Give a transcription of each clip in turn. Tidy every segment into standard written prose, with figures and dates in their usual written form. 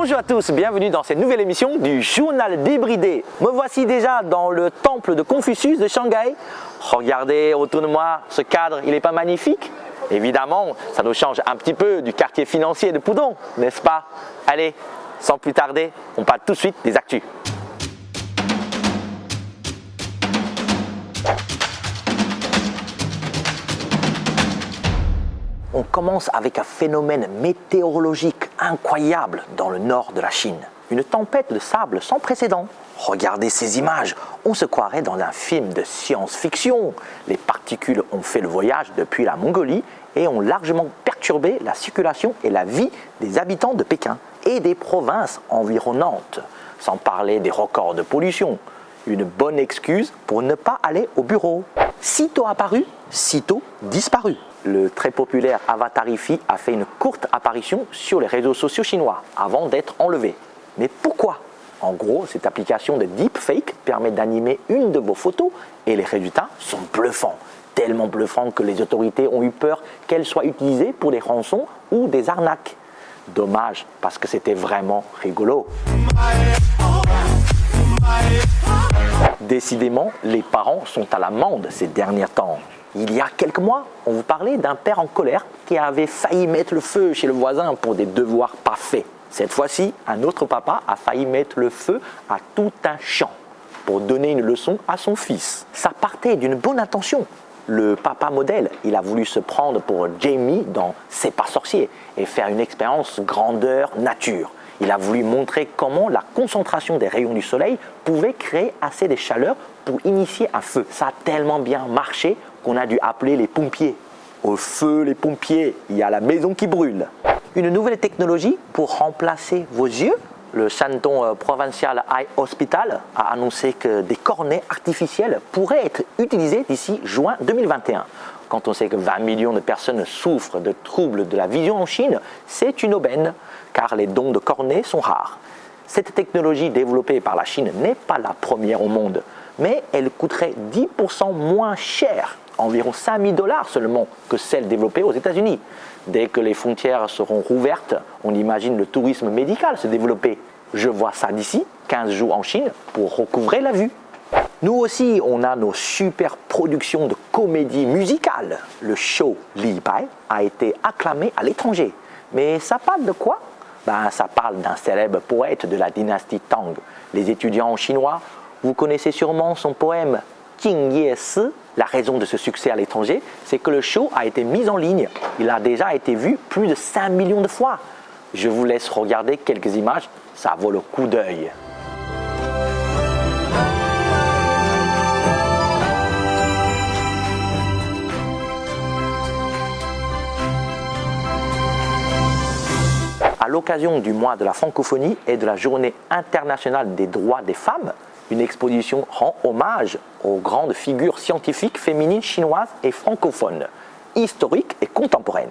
Bonjour à tous, bienvenue dans cette nouvelle émission du Journal débridé. Me voici déjà dans le temple de Confucius de Shanghai. Regardez autour de moi, ce cadre, il n'est pas magnifique? Évidemment, ça nous change un petit peu du quartier financier de Pudong, n'est-ce pas? Allez, sans plus tarder, on parle tout de suite des actus. On commence avec un phénomène météorologique incroyable dans le nord de la Chine. Une tempête de sable sans précédent. Regardez ces images, on se croirait dans un film de science-fiction. Les particules ont fait le voyage depuis la Mongolie et ont largement perturbé la circulation et la vie des habitants de Pékin et des provinces environnantes, sans parler des records de pollution. Une bonne excuse pour ne pas aller au bureau. Sitôt apparu, sitôt disparu. Le très populaire Avatarifi a fait une courte apparition sur les réseaux sociaux chinois avant d'être enlevé. Mais pourquoi? En gros, cette application de deepfake permet d'animer une de vos photos et les résultats sont bluffants. Tellement bluffants que les autorités ont eu peur qu'elle soit utilisée pour des rançons ou des arnaques. Dommage, parce que c'était vraiment rigolo. Décidément, les parents sont à l'amende ces derniers temps. Il y a quelques mois, on vous parlait d'un père en colère qui avait failli mettre le feu chez le voisin pour des devoirs pas faits. Cette fois-ci, un autre papa a failli mettre le feu à tout un champ pour donner une leçon à son fils. Ça partait d'une bonne intention. Le papa modèle, il a voulu se prendre pour Jamie dans C'est pas sorcier et faire une expérience grandeur nature. Il a voulu montrer comment la concentration des rayons du soleil pouvait créer assez de chaleur pour initier un feu. Ça a tellement bien marché qu'on a dû appeler les pompiers. Au feu les pompiers, il y a la maison qui brûle. Une nouvelle technologie pour remplacer vos yeux. Le Shandong Provincial Eye Hospital a annoncé que des cornets artificiels pourraient être utilisés d'ici juin 2021. Quand on sait que 20 millions de personnes souffrent de troubles de la vision en Chine, c'est une aubaine, car les dons de cornets sont rares. Cette technologie développée par la Chine n'est pas la première au monde, mais elle coûterait 10% moins cher, environ 5 000 $ seulement, que celle développée aux États-Unis. Dès que les frontières seront rouvertes, on imagine le tourisme médical se développer. Je vois ça d'ici, 15 jours en Chine, pour recouvrer la vue. Nous aussi, on a nos super productions de comédie musicale. Le show Li Bai a été acclamé à l'étranger. Mais ça parle de quoi? Ça parle d'un célèbre poète de la dynastie Tang. Les étudiants chinois, vous connaissez sûrement son poème Jing Ye Si. La raison de ce succès à l'étranger, c'est que le show a été mis en ligne. Il a déjà été vu plus de 5 millions de fois. Je vous laisse regarder quelques images, ça vaut le coup d'œil. À l'occasion du mois de la francophonie et de la journée internationale des droits des femmes, une exposition rend hommage aux grandes figures scientifiques féminines chinoises et francophones, historiques et contemporaines.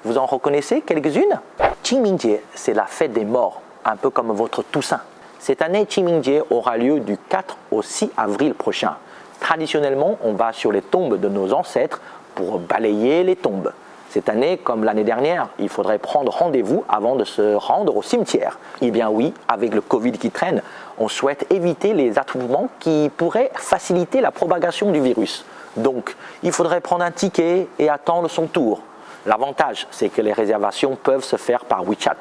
Vous en reconnaissez quelques-unes? Qingmingjie, c'est la fête des morts, un peu comme votre Toussaint. Cette année, Qingmingjie aura lieu du 4 au 6 avril prochain. Traditionnellement, on va sur les tombes de nos ancêtres pour balayer les tombes. Cette année, comme l'année dernière, il faudrait prendre rendez-vous avant de se rendre au cimetière. Eh bien oui, avec le Covid qui traîne, on souhaite éviter les attroupements qui pourraient faciliter la propagation du virus. Donc, il faudrait prendre un ticket et attendre son tour. L'avantage, c'est que les réservations peuvent se faire par WeChat.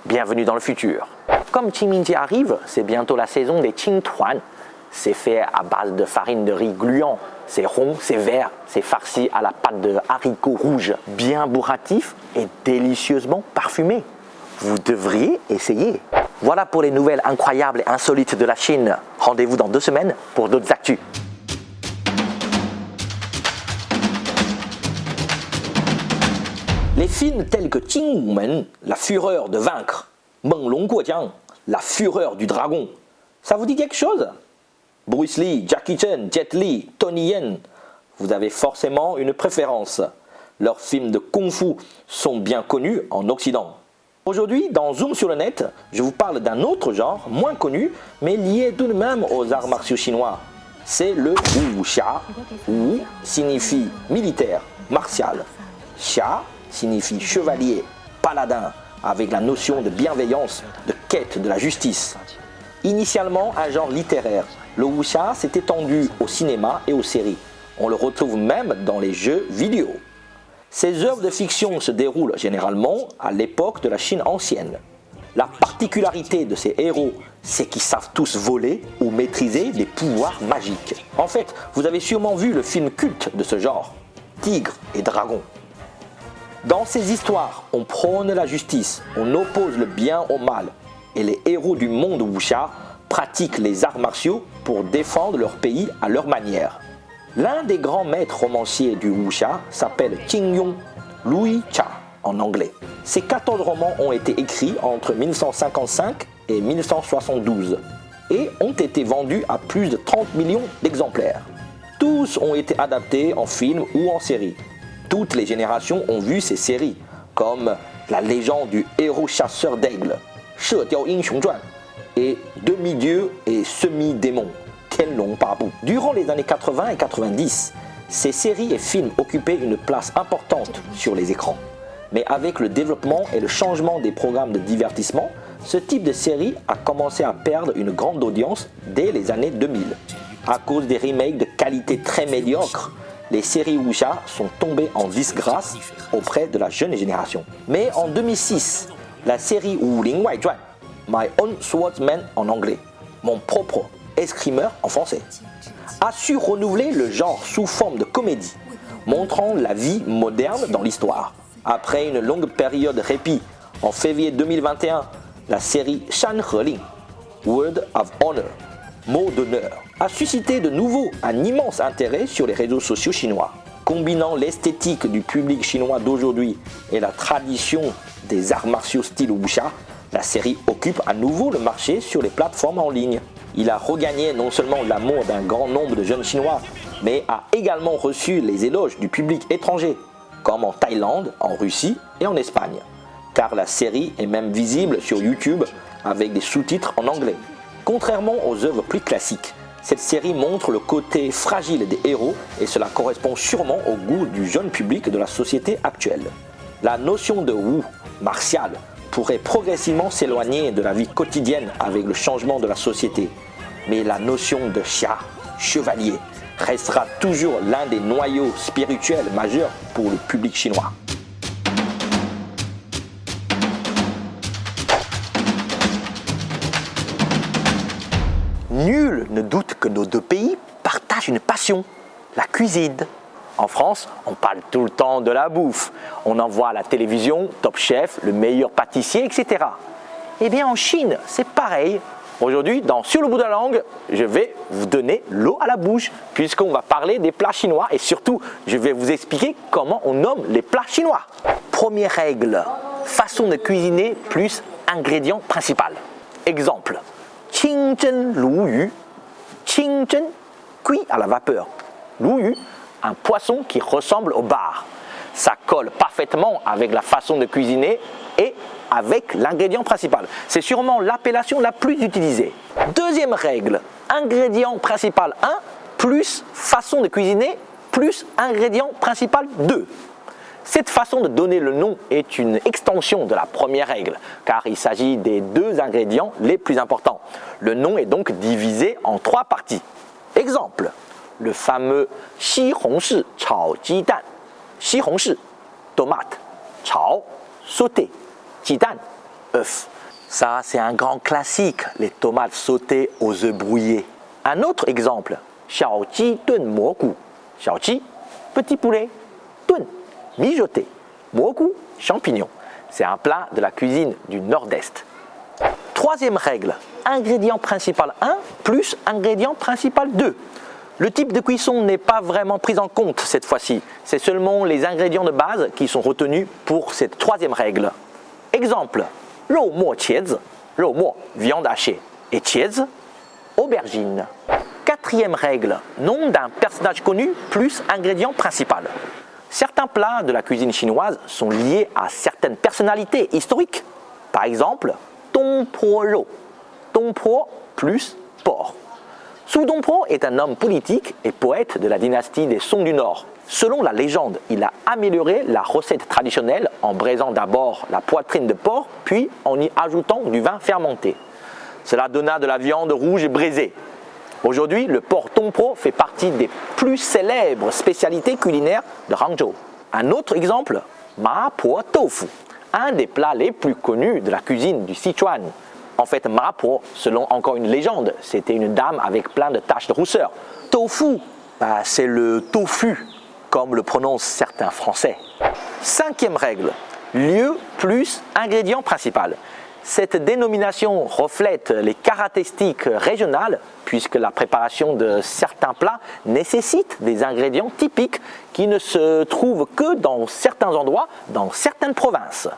Bienvenue dans le futur. Comme Qingmingjie arrive, c'est bientôt la saison des Qingtuan. C'est fait à base de farine de riz gluant. C'est rond, c'est vert, c'est farci à la pâte de haricots rouges, bien bourratif et délicieusement parfumé. Vous devriez essayer. Voilà pour les nouvelles incroyables et insolites de la Chine. Rendez-vous dans 2 semaines pour d'autres actus. Les films tels que Qing Wumen, la fureur de vaincre, Meng Long Guojiang, la fureur du dragon, ça vous dit quelque chose? Bruce Lee, Jackie Chan, Jet Li, Tony Yen, vous avez forcément une préférence. Leurs films de kung-fu sont bien connus en Occident. Aujourd'hui, dans Zoom sur le net, je vous parle d'un autre genre, moins connu, mais lié tout de même aux arts martiaux chinois. C'est le wuxia. Wu signifie militaire, martial. Xia signifie chevalier, paladin, avec la notion de bienveillance, de quête de la justice. Initialement un genre littéraire, le wuxia s'est étendu au cinéma et aux séries. On le retrouve même dans les jeux vidéo. Ces œuvres de fiction se déroulent généralement à l'époque de la Chine ancienne. La particularité de ces héros, c'est qu'ils savent tous voler ou maîtriser des pouvoirs magiques. En fait, vous avez sûrement vu le film culte de ce genre, Tigre et Dragon. Dans ces histoires, on prône la justice, on oppose le bien au mal, et les héros du monde wuxia pratiquent les arts martiaux pour défendre leur pays à leur manière. L'un des grands maîtres romanciers du wuxia s'appelle Qin Yong, Louis Cha en anglais. Ces 14 romans ont été écrits entre 1955 et 1972 et ont été vendus à plus de 30 millions d'exemplaires. Tous ont été adaptés en film ou en série. Toutes les générations ont vu ces séries, comme La légende du héros chasseur d'aigle, She Diao Yinxiong Zhuan, et Demi-dieu et semi-démon, Tianlong Babu. Durant les années 80 et 90, ces séries et films occupaient une place importante sur les écrans. Mais avec le développement et le changement des programmes de divertissement, ce type de série a commencé à perdre une grande audience dès les années 2000. À cause des remakes de qualité très médiocre, les séries wuxia sont tombées en disgrâce auprès de la jeune génération. Mais en 2006, la série Wuling Waizhuan, My Own Swordsman en anglais, Mon propre escrimeur en français, a su renouveler le genre sous forme de comédie, montrant la vie moderne dans l'histoire. Après une longue période de répit, en février 2021, la série Shan Heling, Word of Honor, mot d'honneur, a suscité de nouveau un immense intérêt sur les réseaux sociaux chinois. Combinant l'esthétique du public chinois d'aujourd'hui et la tradition des arts martiaux style wuxia, la série occupe à nouveau le marché sur les plateformes en ligne. Il a regagné non seulement l'amour d'un grand nombre de jeunes Chinois, mais a également reçu les éloges du public étranger, comme en Thaïlande, en Russie et en Espagne. Car la série est même visible sur YouTube avec des sous-titres en anglais. Contrairement aux œuvres plus classiques, cette série montre le côté fragile des héros et cela correspond sûrement au goût du jeune public de la société actuelle. La notion de wu, martial, pourrait progressivement s'éloigner de la vie quotidienne avec le changement de la société. Mais la notion de xia, chevalier, restera toujours l'un des noyaux spirituels majeurs pour le public chinois. Nul ne doute que nos deux pays partagent une passion, la cuisine. En France, on parle tout le temps de la bouffe. On en voit à la télévision, Top Chef, le meilleur pâtissier, etc. Eh bien en Chine, c'est pareil. Aujourd'hui, dans Sur le bout de la langue, je vais vous donner l'eau à la bouche, puisqu'on va parler des plats chinois et surtout, je vais vous expliquer comment on nomme les plats chinois. Première règle, façon de cuisiner plus ingrédient principal. Exemple, qingzhen lu yu, qingzhen, cuit à la vapeur, lu yu, un poisson qui ressemble au bar. Ça colle parfaitement avec la façon de cuisiner et avec l'ingrédient principal. C'est sûrement l'appellation la plus utilisée. Deuxième règle, ingrédient principal 1 plus façon de cuisiner plus ingrédient principal 2. Cette façon de donner le nom est une extension de la première règle, car il s'agit des deux ingrédients les plus importants. Le nom est donc divisé en 3 parties. Exemple, le fameux Xihongshi chao jidan. Xihongshi, tomate, chao, sauté, jidan, œuf. Ça, c'est un grand classique, les tomates sautées aux œufs brouillés. Un autre exemple, xiaoji dun mogu. Xiaoji, petit poulet, dun, mijoté, mogu, champignon. C'est un plat de la cuisine du nord-est. Troisième règle, ingrédient principal 1 plus ingrédient principal 2. Le type de cuisson n'est pas vraiment pris en compte cette fois-ci. C'est seulement les ingrédients de base qui sont retenus pour cette troisième règle. Exemple, rou mo qiezi, rou mo, viande hachée, et qiezi, aubergine. Quatrième règle, nom d'un personnage connu plus ingrédient principal. Certains plats de la cuisine chinoise sont liés à certaines personnalités historiques. Par exemple, Dong Po rou, Dong Po plus porc. Su Dongpo est un homme politique et poète de la dynastie des Song du Nord. Selon la légende, il a amélioré la recette traditionnelle en braisant d'abord la poitrine de porc, puis en y ajoutant du vin fermenté. Cela donna de la viande rouge braisée. Aujourd'hui, le porc tongpro fait partie des plus célèbres spécialités culinaires de Hangzhou. Un autre exemple, Ma Po Tofu, un des plats les plus connus de la cuisine du Sichuan. En fait, Ma Po, selon encore une légende, c'était une dame avec plein de taches de rousseur. Tofu, c'est le tofu, comme le prononcent certains Français. Cinquième règle, lieu plus ingrédient principal. Cette dénomination reflète les caractéristiques régionales puisque la préparation de certains plats nécessite des ingrédients typiques qui ne se trouvent que dans certains endroits, dans certaines provinces.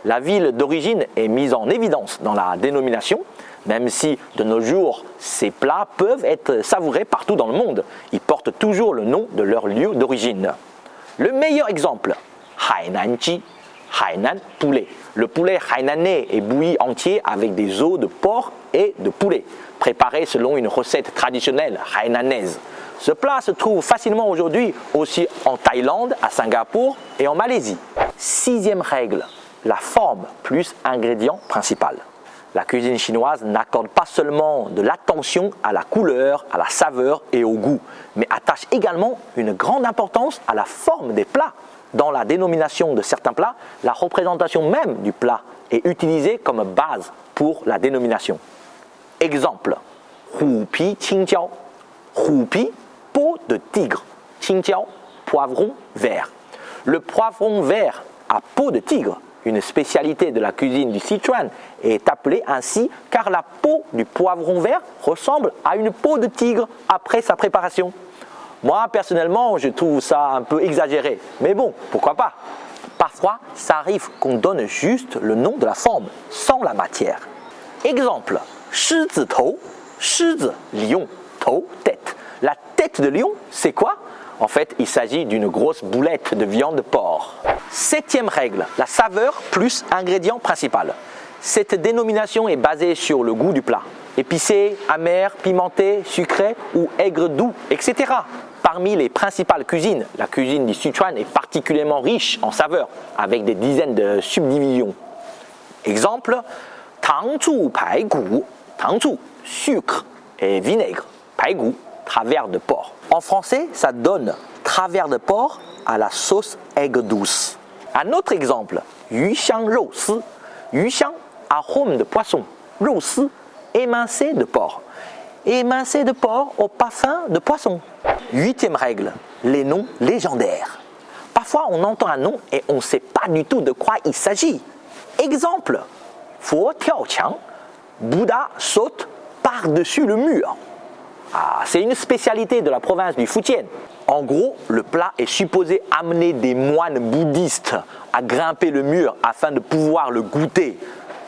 La ville d'origine est mise en évidence dans la dénomination, même si de nos jours, ces plats peuvent être savourés partout dans le monde. Ils portent toujours le nom de leur lieu d'origine. Le meilleur exemple, Hainanji, Hainan poulet. Le poulet hainanais est bouilli entier avec des os de porc et de poulet, préparé selon une recette traditionnelle hainanaise. Ce plat se trouve facilement aujourd'hui aussi en Thaïlande, à Singapour et en Malaisie. Sixième règle, la forme plus ingrédient principal. La cuisine chinoise n'accorde pas seulement de l'attention à la couleur, à la saveur et au goût, mais attache également une grande importance à la forme des plats. Dans la dénomination de certains plats, la représentation même du plat est utilisée comme base pour la dénomination. Exemple, Hupi Qingjiao. Hupi, peau de tigre. Qingjiao, poivron vert. Le poivron vert à peau de tigre, une spécialité de la cuisine du Sichuan, est appelée ainsi car la peau du poivron vert ressemble à une peau de tigre après sa préparation. Moi, personnellement, je trouve ça un peu exagéré. Mais bon, pourquoi pas? Parfois, ça arrive qu'on donne juste le nom de la forme, sans la matière. Exemple, Shizi Tou, Shizi, lion, Tou, tête. La tête de lion, c'est quoi? En fait, il s'agit d'une grosse boulette de viande de porc. Septième règle, la saveur plus ingrédient principal. Cette dénomination est basée sur le goût du plat. Épicé, amer, pimenté, sucré ou aigre doux, etc. Parmi les principales cuisines, la cuisine du Sichuan est particulièrement riche en saveurs, avec des dizaines de subdivisions. Exemple, Tangzhu Paigu, Tangzhu, sucre et vinaigre, Paigu, travers de porc. En français, ça donne travers de porc à la sauce aigre douce. Un autre exemple, Yu Xiang Rou Si, Yu Xiang, arôme de poisson, Rou Si, émincé de porc. Émincé de porc au parfum de poisson. Huitième règle, les noms légendaires. Parfois, on entend un nom et on ne sait pas du tout de quoi il s'agit. Exemple, Fo Tiao Qiang, Bouddha saute par-dessus le mur. C'est une spécialité de la province du Fujian. En gros, le plat est supposé amener des moines bouddhistes à grimper le mur afin de pouvoir le goûter.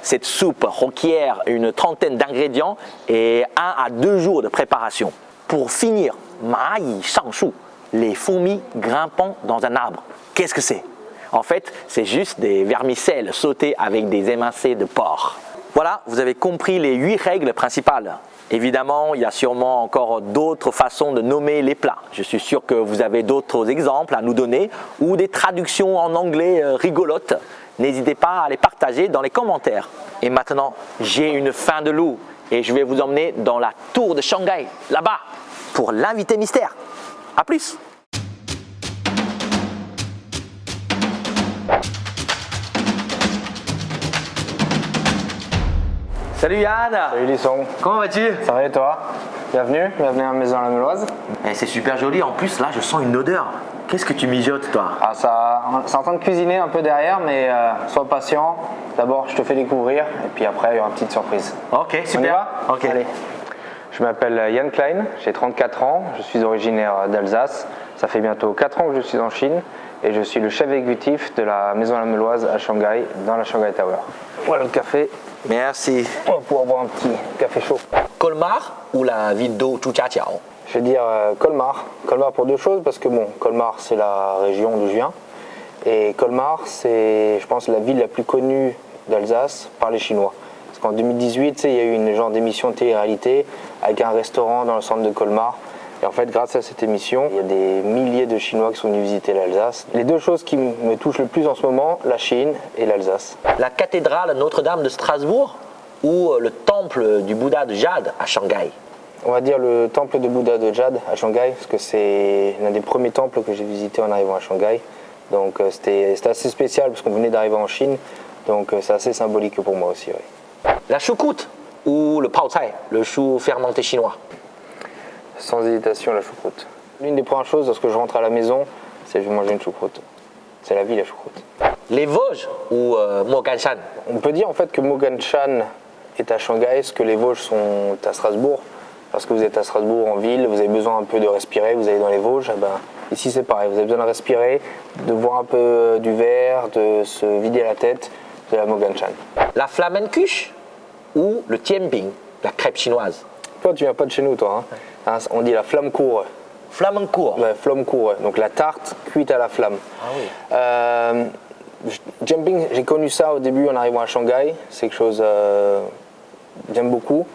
Cette soupe requiert une trentaine d'ingrédients et 1 à 2 jours de préparation. Pour finir, Ma Yi Shangshu, les fourmis grimpant dans un arbre. Qu'est-ce que c'est? En fait, c'est juste des vermicelles sautées avec des émincés de porc. Voilà, vous avez compris les 8 règles principales. Évidemment, il y a sûrement encore d'autres façons de nommer les plats. Je suis sûr que vous avez d'autres exemples à nous donner ou des traductions en anglais rigolotes. N'hésitez pas à les partager dans les commentaires. Et maintenant, j'ai une faim de loup et je vais vous emmener dans la tour de Shanghai, là-bas, pour l'invité mystère. A plus! Salut Yann! Salut Lisson, Comment vas-tu? ça va et toi? Bienvenue à la Maison à la Meloise. C'est super joli, en plus là je sens une odeur. Qu'est-ce que tu mijotes toi? C'est en train de cuisiner un peu derrière, mais sois patient. D'abord je te fais découvrir et puis après il y aura une petite surprise. Ok, super. On y va? Ok. Allez. Je m'appelle Yann Klein, j'ai 34 ans, je suis originaire d'Alsace. Ça fait bientôt 4 ans que je suis en Chine et je suis le chef exécutif de la Maison à la Meloise à Shanghai, dans la Shanghai Tower. Voilà le café. Merci. On va pouvoir boire un petit café chaud. Colmar ou la ville d'eau Zhujiajiao? Je vais dire Colmar. Colmar pour 2 choses, parce que bon, Colmar c'est la région d'où je viens. Et Colmar c'est, je pense, la ville la plus connue d'Alsace par les Chinois. Parce qu'en 2018, il y a eu une genre d'émission de télé-réalité avec un restaurant dans le centre de Colmar. Et en fait, grâce à cette émission, il y a des milliers de Chinois qui sont venus visiter l'Alsace. Les deux choses qui me touchent le plus en ce moment, la Chine et l'Alsace. La cathédrale Notre-Dame de Strasbourg ou le temple du Bouddha de Jade à Shanghai? On va dire le temple de Bouddha de Jade à Shanghai, parce que c'est l'un des premiers temples que j'ai visité en arrivant à Shanghai. Donc c'était assez spécial parce qu'on venait d'arriver en Chine, donc c'est assez symbolique pour moi aussi. Oui. La choucroute ou le pao cai, le chou fermenté chinois? Sans hésitation, la choucroute. L'une des premières choses lorsque je rentre à la maison, c'est que je vais manger une choucroute. C'est la vie, la choucroute. Les Vosges ou Moganshan? On peut dire en fait que Moganshan est à Shanghai, ce que les Vosges sont à Strasbourg. Parce que vous êtes à Strasbourg en ville, vous avez besoin un peu de respirer, vous allez dans les Vosges, eh ben, ici c'est pareil, vous avez besoin de respirer, de boire un peu du verre, de se vider la tête, de la Moganshan. La flamencuche ou le tianbing, la crêpe chinoise? Toi tu viens pas de chez nous toi, hein. On dit la flamme-cour. Flamencourt. La flamme-cour, donc la tarte cuite à la flamme. Ah oui. Jumping, j'ai connu ça au début en arrivant à Shanghai, c'est quelque chose j'aime beaucoup.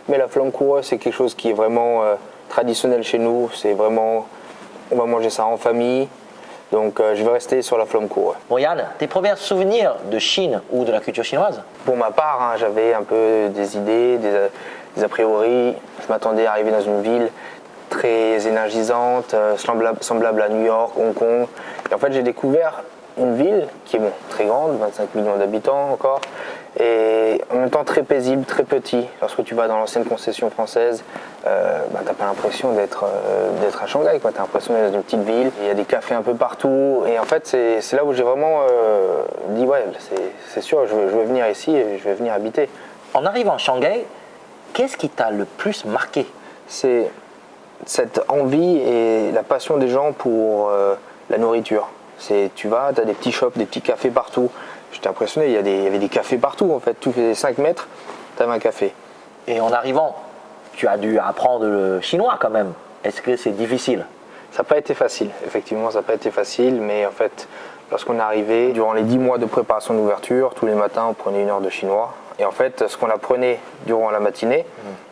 Mais la flamme coureux, c'est quelque chose qui est vraiment traditionnel chez nous. C'est vraiment, on va manger ça en famille. Donc je vais rester sur la flamme coureux. Bon Yann, tes premiers souvenirs de Chine ou de la culture chinoise? Pour ma part, hein, j'avais un peu des idées, des a priori. Je m'attendais à arriver dans une ville très énergisante, semblable à New York, Hong Kong. Et en fait, j'ai découvert une ville qui est très grande, 25 millions d'habitants encore, et en même temps très paisible, très petit. Lorsque tu vas dans l'ancienne concession française, t'as pas l'impression d'être à Shanghai, quoi. T'as l'impression d'être dans une petite ville. Il y a des cafés un peu partout, et en fait c'est là où j'ai vraiment dit ouais, c'est sûr, je veux venir ici et je vais venir habiter. En arrivant à Shanghai, qu'est-ce qui t'a le plus marqué? C'est cette envie et la passion des gens pour la nourriture. Tu vas, tu as des petits shops, des petits cafés partout. J'étais impressionné, il y avait des cafés partout en fait. Tous les 5 mètres, tu avais un café. Et en arrivant, tu as dû apprendre le chinois quand même. Est-ce que c'est difficile? Ça n'a pas été facile, effectivement, ça n'a pas été facile. Mais en fait, lorsqu'on est arrivé, durant les 10 mois de préparation d'ouverture, tous les matins, on prenait 1 heure de chinois. Et en fait, ce qu'on apprenait durant la matinée,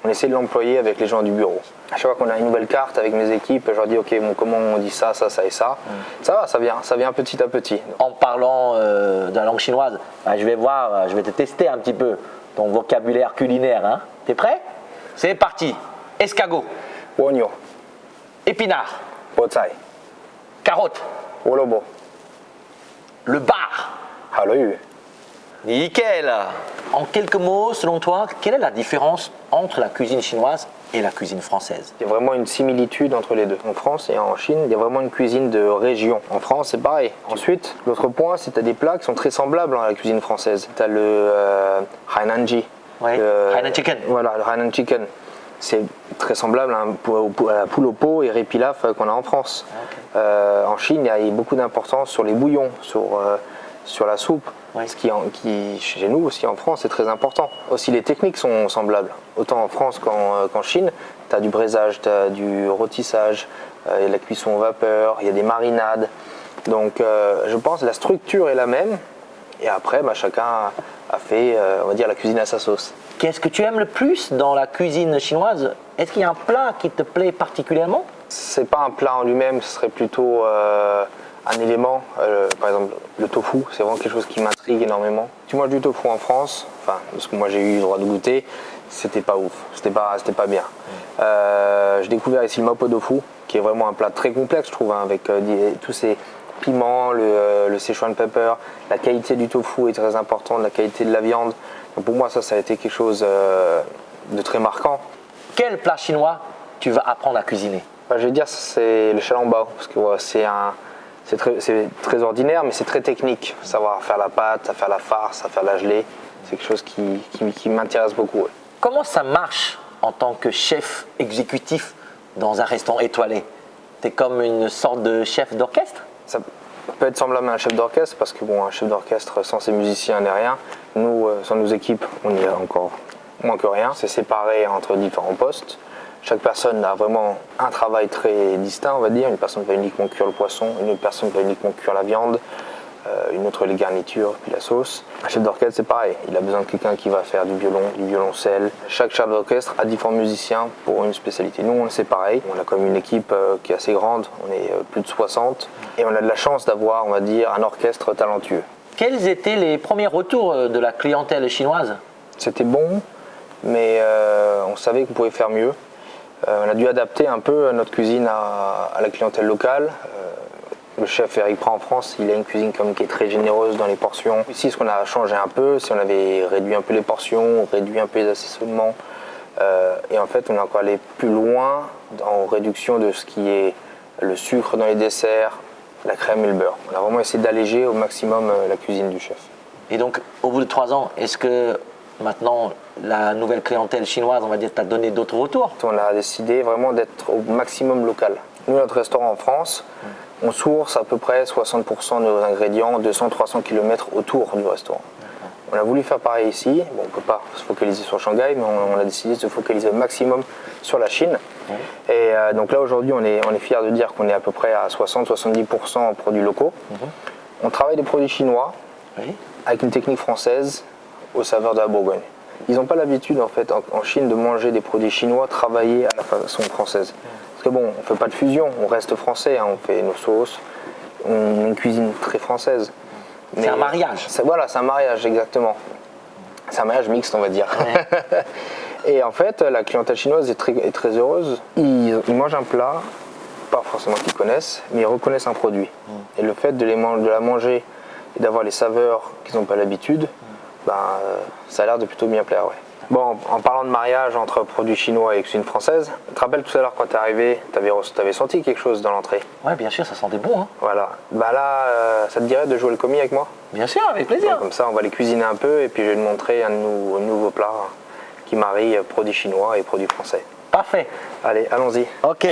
on essayait de l'employer avec les gens du bureau. À chaque fois qu'on a une nouvelle carte avec mes équipes, je leur dis ok, bon, comment on dit ça, ça, ça et ça. Ça va, ça vient petit à petit. En parlant de la langue chinoise, je vais te tester un petit peu ton vocabulaire culinaire. Hein. T'es prêt? C'est parti. Escargot. Wonyo, Épinard. Botsai, Carotte. Wolobo, Le bar. Haloyu. Nickel. En quelques mots, selon toi, quelle est la différence entre la cuisine chinoise et la cuisine française? Il y a vraiment une similitude entre les deux. En France et en Chine, il y a vraiment une cuisine de région. En France, c'est pareil. Ensuite, l'autre point, c'est que tu as des plats qui sont très semblables à la cuisine française. Tu as le Hainanji. Oui, Hainan chicken. Voilà, le Hainan chicken. C'est très semblable à la poule au pot et riz pilaf qu'on a en France. Okay. En Chine, il y a beaucoup d'importance sur les bouillons, sur la soupe. Oui. Ce qui, chez nous aussi en France, c'est très important. Aussi, les techniques sont semblables. Autant en France qu'en Chine, tu as du braisage, tu as du rôtissage, il y a de la cuisson au vapeur, il y a des marinades. Donc, je pense que la structure est la même. Et après, chacun a fait, on va dire, la cuisine à sa sauce. Qu'est-ce que tu aimes le plus dans la cuisine chinoise? Est-ce qu'il y a un plat qui te plaît particulièrement? C'est pas un plat en lui-même, ce serait plutôt un élément. Par exemple, le tofu, c'est vraiment quelque chose qui m'intrigue énormément. Tu manges du tofu en France, enfin, parce que moi j'ai eu le droit de goûter, c'était pas ouf, c'était pas bien. J'ai découvert ici le mapo tofu, qui est vraiment un plat très complexe, je trouve, hein, avec tous ces piments, le Sichuan pepper. La qualité du tofu est très importante, la qualité de la viande. Donc pour moi, ça a été quelque chose de très marquant. Quel plat chinois tu vas apprendre à cuisiner? Je vais dire c'est le xiaolongbao, parce que c'est très ordinaire, mais c'est très technique. Savoir faire la pâte, à faire la farce, à faire la gelée, c'est quelque chose qui m'intéresse beaucoup. Ouais. Comment ça marche en tant que chef exécutif dans un restaurant étoilé? Tu es comme une sorte de chef d'orchestre? Ça peut être semblable à un chef d'orchestre, parce que un chef d'orchestre sans ses musiciens n'est rien. Nous, sans nos équipes, on y a encore moins que rien. C'est séparé entre différents postes. Chaque personne a vraiment un travail très distinct, on va dire. Une personne va uniquement cuire le poisson, une autre personne va uniquement cuire la viande. une autre les garnitures, puis la sauce. Un chef d'orchestre, c'est pareil. Il a besoin de quelqu'un qui va faire du violon, du violoncelle. Chaque chef d'orchestre a différents musiciens pour une spécialité. Nous, c'est pareil. On a comme une équipe qui est assez grande. On est plus de 60. Et on a de la chance d'avoir, on va dire, un orchestre talentueux. Quels étaient les premiers retours de la clientèle chinoise? C'était bon, mais on savait qu'on pouvait faire mieux. On a dû adapter un peu notre cuisine à la clientèle locale. Le chef Eric Prat en France, il a une cuisine qui est très généreuse dans les portions. Ici, ce qu'on a changé un peu, c'est qu'on avait réduit un peu les portions, réduit un peu les assaisonnements. Et en fait, on est encore allé plus loin en réduction de ce qui est le sucre dans les desserts, la crème et le beurre. On a vraiment essayé d'alléger au maximum la cuisine du chef. Et donc, au bout de 3 ans, est-ce que maintenant, la nouvelle clientèle chinoise, on va dire, t'a donné d'autres retours? On a décidé vraiment d'être au maximum local. Nous, notre restaurant en France, on source à peu près 60% de nos ingrédients 200-300 km autour du restaurant. On a voulu faire pareil ici. Bon, on ne peut pas se focaliser sur Shanghai, mais on a décidé de se focaliser au maximum sur la Chine. Et donc là, aujourd'hui, on est fiers de dire qu'on est à peu près à 60-70% en produits locaux. On travaille des produits chinois avec une technique française aux saveurs de la Bourgogne. Ils n'ont pas l'habitude, en fait, en Chine, de manger des produits chinois travaillés à la façon française. Parce que bon, on ne fait pas de fusion, on reste français, hein, on fait nos sauces, on a une cuisine très française. C'est un mariage. Voilà, c'est un mariage, exactement. C'est un mariage mixte, on va dire. Ouais. Et en fait, la clientèle chinoise est très heureuse. Ils mangent un plat, pas forcément qu'ils connaissent, mais ils reconnaissent un produit. Et le fait de la manger et d'avoir les saveurs qu'ils n'ont pas l'habitude, ça a l'air de plutôt bien plaire. Ouais. Bon, en parlant de mariage entre produits chinois et cuisine française, tu te rappelles tout à l'heure quand tu es arrivé, tu avais senti quelque chose dans l'entrée? Ouais, bien sûr, ça sentait bon. Hein. Voilà. Là, ça te dirait de jouer le commis avec moi? Bien sûr, avec plaisir. Donc, comme ça, on va les cuisiner un peu et puis je vais te montrer un nouveau plat qui marie produits chinois et produits français. Parfait. Allez, allons-y. Ok.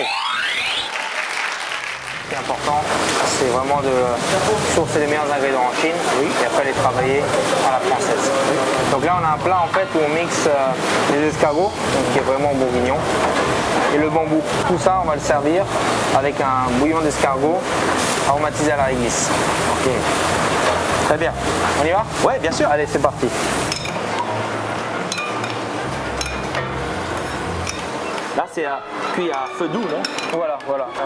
Ce qui est important, c'est vraiment de sourcer les meilleurs ingrédients en Chine et après les travailler à la française. Donc là, on a un plat en fait où on mixe les escargots, qui est vraiment bourguignon, et le bambou. Tout ça, on va le servir avec un bouillon d'escargot aromatisé à la réglisse. Ok. Très bien. On y va? Ouais, bien sûr. Allez, c'est parti. Là, c'est cuit à feu doux, non? Voilà.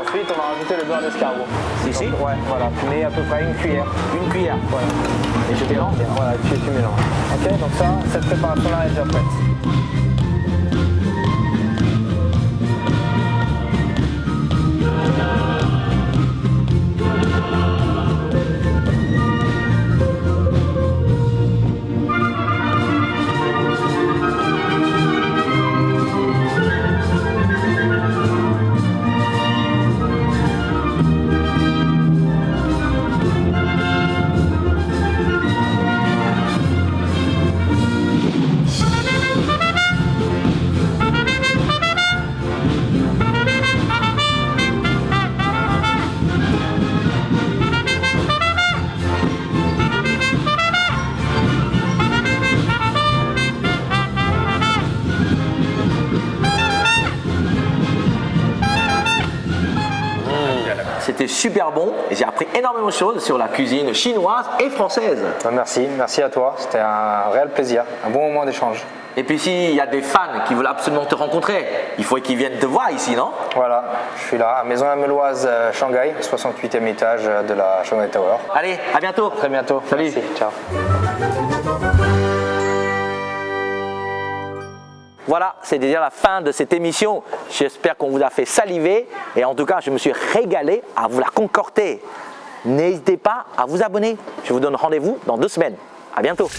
Ensuite, on va rajouter le beurre d'escargot. Ici? Ouais, voilà. Tu mets à peu près une cuillère. Une cuillère. Voilà. Et je mélange. Voilà, tu mélanges. Ok, donc ça, cette préparation-là est déjà prête. C'était super bon et j'ai appris énormément de choses sur la cuisine chinoise et française. Merci à toi, c'était un réel plaisir, un bon moment d'échange. Et puis s'il y a des fans qui veulent absolument te rencontrer, il faut qu'ils viennent te voir ici, non? Voilà, je suis là, à Maison La Meloise, Shanghai, 68e étage de la Shanghai Tower. Allez, à bientôt. Très bientôt. Salut. Merci, ciao. Voilà, c'est déjà la fin de cette émission. J'espère qu'on vous a fait saliver et en tout cas, je me suis régalé à vous la concocter. N'hésitez pas à vous abonner. Je vous donne rendez-vous dans 2 semaines. À bientôt.